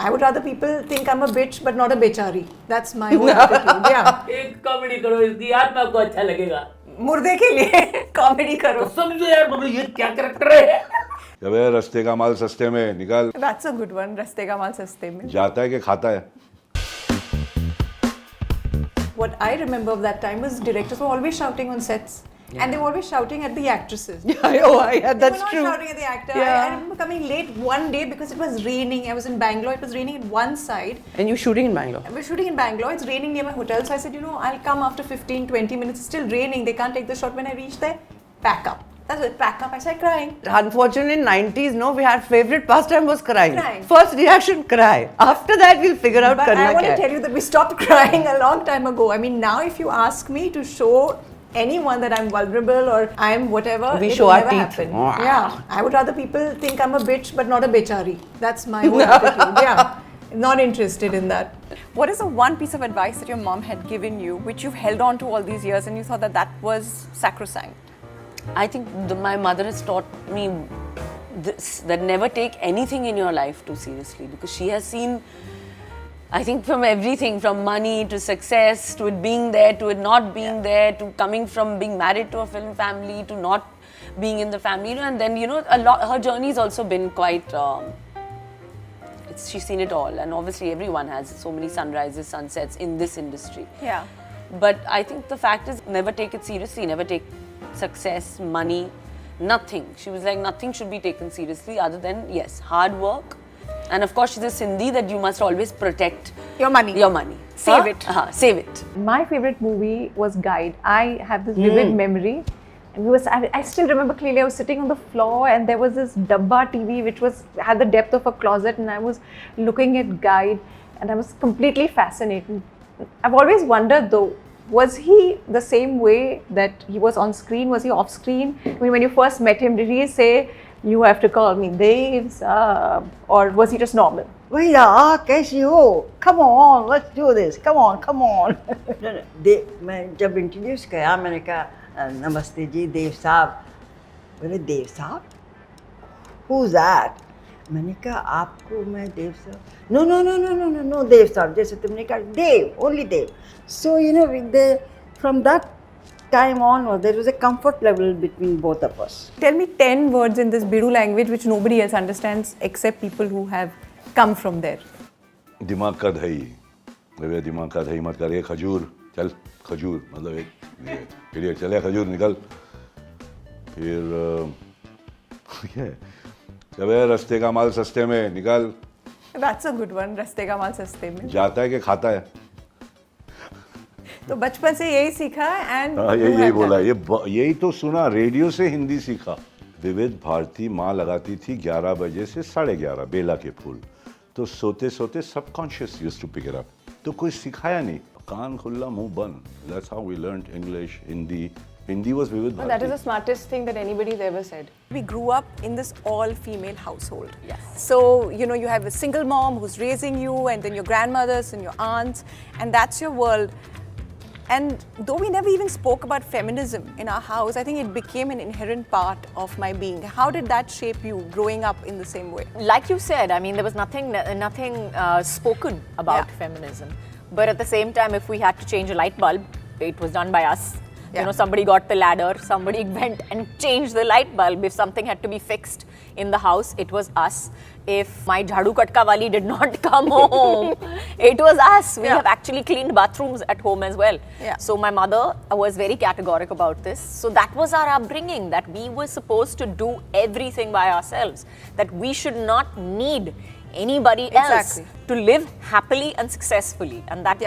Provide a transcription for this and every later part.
I would rather people think I'm a bitch but not a bechari. That's my whole attitude. Yeah. एक comedy करो इसकी यार, मैं आपको अच्छा लगेगा. मुर्दे के लिए कॉमेडी करो. समझो यार, बोलो ये क्या कैरेक्टर है. जब ये रस्ते का माल सस्ते में निकाल. That's a good one. रस्ते का माल सस्ते में. जाता है कि खाता है. What I remember of that time was directors were always shouting on sets. Yeah. And they were always shouting at the actresses. Yeah, that's true. They were not shouting at the actor. Yeah. I remember coming late one day because it was raining. I was in Bangalore. It was raining at one side. And you're shooting in Bangalore? We're shooting in Bangalore. It's raining near my hotel. So I said, I'll come after 15, 20 minutes. It's still raining. They can't take the shot. When I reached there, pack up. That's it, pack up. I started crying. Unfortunately, in 90s, no, we had favorite pastime was crying. Crying. First reaction, cry. After that, we'll figure out But karna I want kya to hai. tell you that we stopped crying a long time ago. I mean, now if you ask me to show anyone that I'm vulnerable or I'm whatever, We it show will our never teeth. happen. Yeah, I would rather people think I'm a bitch but not a bechari. That's my whole attitude. Yeah, not interested in that. What is the one piece of advice that your mom had given you which you've held on to all these years and you thought that was sacrosanct? I think my mother has taught me this, that never take anything in your life too seriously, because she has seen, I think, from everything, from money to success, to it being there, to it not being there, to coming from being married to a film family, to not being in the family, and then, her journey's also been quite, she's seen it all, and obviously everyone has so many sunrises, sunsets in this industry. Yeah. But I think the fact is, never take it seriously, never take success, money, nothing. She was like, nothing should be taken seriously other than, yes, hard work. And of course, she's a Sindhi that you must always protect Your money. Your money. Save it. Save it. My favorite movie was Guide. I have this vivid memory. And I still remember clearly, I was sitting on the floor and there was this Dabba TV which had the depth of a closet, and I was looking at Guide and I was completely fascinated. I've always wondered though, was he the same way that he was on screen? Was he off screen? I mean, when you first met him, did he say, "You have to call me Dev," or was he just normal? Waheeda, kaisi ho? Come on, let's do this. Come on, come on. मैं जब introduce किया मैंने कहा नमस्ते जी देव साहब. बोले देव साहब? Who's that? मैंने कहा आपको मैं देव साहब. No देव साहब, जैसे तुमने कहा देव, only Dev. So from that time on, there was a comfort level between both of us. Tell me 10 words in this bhidu language which nobody else understands except people who have come from there. दिमाग का दही. अबे दिमाग का दही मत कर. ये खजूर, चल खजूर, मतलब एक चले खजूर निकल. फिर जब ये रस्ते का माल सस्ते में निकाल. That's a good one. रस्ते का माल सस्ते में. जाता है कि खाता है. तो बचपन से यही सीखा एंड यही बोला. यही तो सुना, रेडियो से हिंदी सीखा. विविध भारती माँ लगाती थी 11 बजे से 11:30 बेला के फूल. तो सोते सोते subconscious used to pick it up. तो कोई सिखाया नहीं. कान खुला मुंह बंद. That's how we learned English, Hindi. Hindi was Vivid Bharati. That is the smartest thing that anybody's ever said. We grew up in this all-female household. Yes. So, you have a single mom who's raising you, and then your grandmothers and your aunts, and that's your world. And though we never even spoke about feminism in our house, I think it became an inherent part of my being. How did that shape you growing up in the same way? Like you said, I mean, there was nothing spoken about feminism. But at the same time, if we had to change a light bulb, it was done by us. Yeah. Somebody got the ladder, somebody went and changed the light bulb. If something had to be fixed in the house, it was us. If my jhadu katka wali did not come home, it was us. We have actually cleaned bathrooms at home as well. Yeah. So my mother was very categoric about this. So that was our upbringing, that we were supposed to do everything by ourselves, that we should not need anybody else to live happily and successfully, and that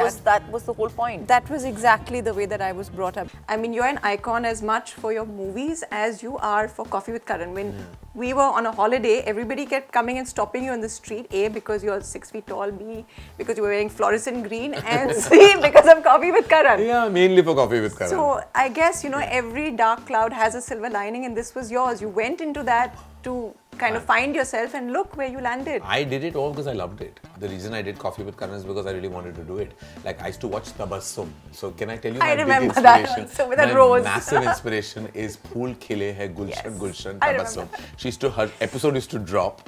was the whole point. That was exactly the way that I was brought up. I mean, you're an icon as much for your movies as you are for Coffee with Karan. When we were on a holiday, everybody kept coming and stopping you on the street. A, because you're 6 feet tall. B, because you were wearing fluorescent green. And C, because of Coffee with Karan. Yeah, mainly for Coffee with Karan. So I guess, every dark cloud has a silver lining, and this was yours. You went into that to kind of find yourself, and look where you landed. I did it all because I loved it. The reason I did Coffee with Karan is because I really wanted to do it. Like I used to watch Tabassum. So can I tell you I my remember big that inspiration? also, with that my rose. massive inspiration is Phool Khile Hai Gulshan Yes, Gulshan I Tabassum. remember. Her episode used to drop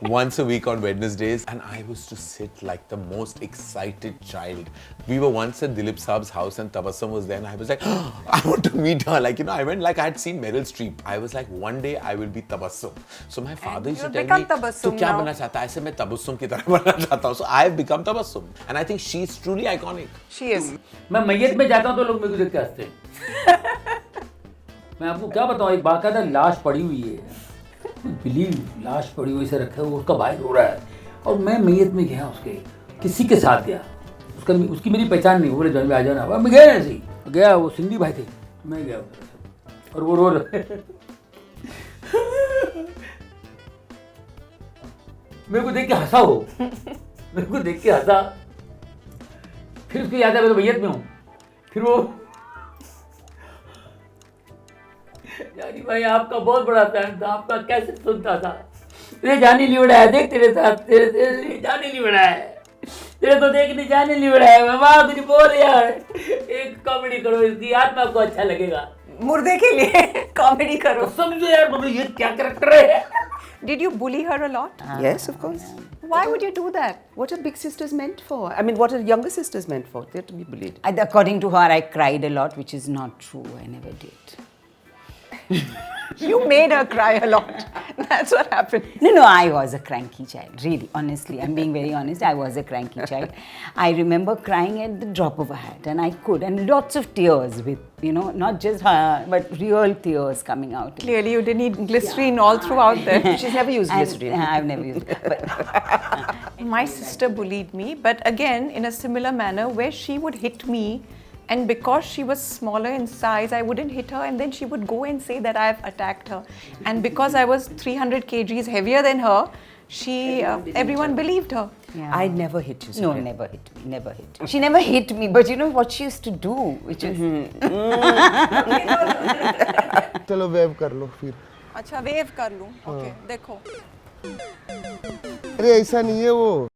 once a week on Wednesdays, and I was to sit like the most excited child. We were once at Dilip Saab's house and Tabassum was there, and I was like, oh, I want to meet her. Like, you know, I went like I had seen Meryl Streep. I was like, one day I will be Tabassum. So my father used to you've tell become me, Tabassum "तू क्या now." बनना चाहता है?" ऐसे मैं Tabassum की तरह बनना चाहता हूँ. So I have become Tabassum, and I think she's truly iconic. She is. मैं मैयत में जाता हूँ तो लोग मेरे को देख के हंसते हैं। मैं आपको क्या बताऊँ, एक बाकायदा लाश पड़ी हुई है, बिलीव लाश पड़ी हुई से रखा है, उसका भाई रो रहा है और मैं मैयत में गया, उसके किसी के साथ गया, उसकी मेरी पहचान नहीं, बोले जॉनी आ जाना, मैं गया ऐसे ही गया, वो सिंधी भाई थे, मैं गया और वो रो रहे मेरे को देख के हंसा, हो मेरे को देख के हंसा, फिर उसको याद है मैं तो मैयत में हूँ, फिर वो जानी भाई आपका बहुत बड़ा फैन था, आपका कैसे सुनता था, तेरे जानी लिवड़ा है, देख तेरे साथ तेरे जानी लिवड़ा है, तेरे को देखने जाने लिवड़ा है, मैं कुछ बोल यार, एक कॉमेडी करो, इसकी आत्मा को अच्छा लगेगा, मुर्दे के लिए कॉमेडी करो. समझो यार बाबा ये क्या कैरेक्टर है. Did you bully her a lot? Yes, of course. Why would you do that? What are big sisters meant for? I mean, what are younger sisters meant for? They're to be bullied. According to her, I cried a lot, which is not true. I never did. You made her cry a lot. That's what happened. No, I was a cranky child. Really, honestly, I'm being very honest. I was a cranky child. I remember crying at the drop of a hat, and I could, and lots of tears with, you know, not just her, but real tears coming out. Clearly, you didn't need glycerine all throughout there. She's never used glycerine. I've never used it. But My sister bullied me, but again, in a similar manner, where she would hit me, and because she was smaller in size, I wouldn't hit her, and then she would go and say that I've attacked her. And because I was 300 kgs heavier than her, everyone believed her. yeah. I never hit you. No, Sophia. never hit me. Never hit me. She never hit me, but you know what she used to do, which is. चलो wave कर लो फिर. अच्छा, wave कर लूं. Okay, देखो. अरे ऐसा नहीं है वो.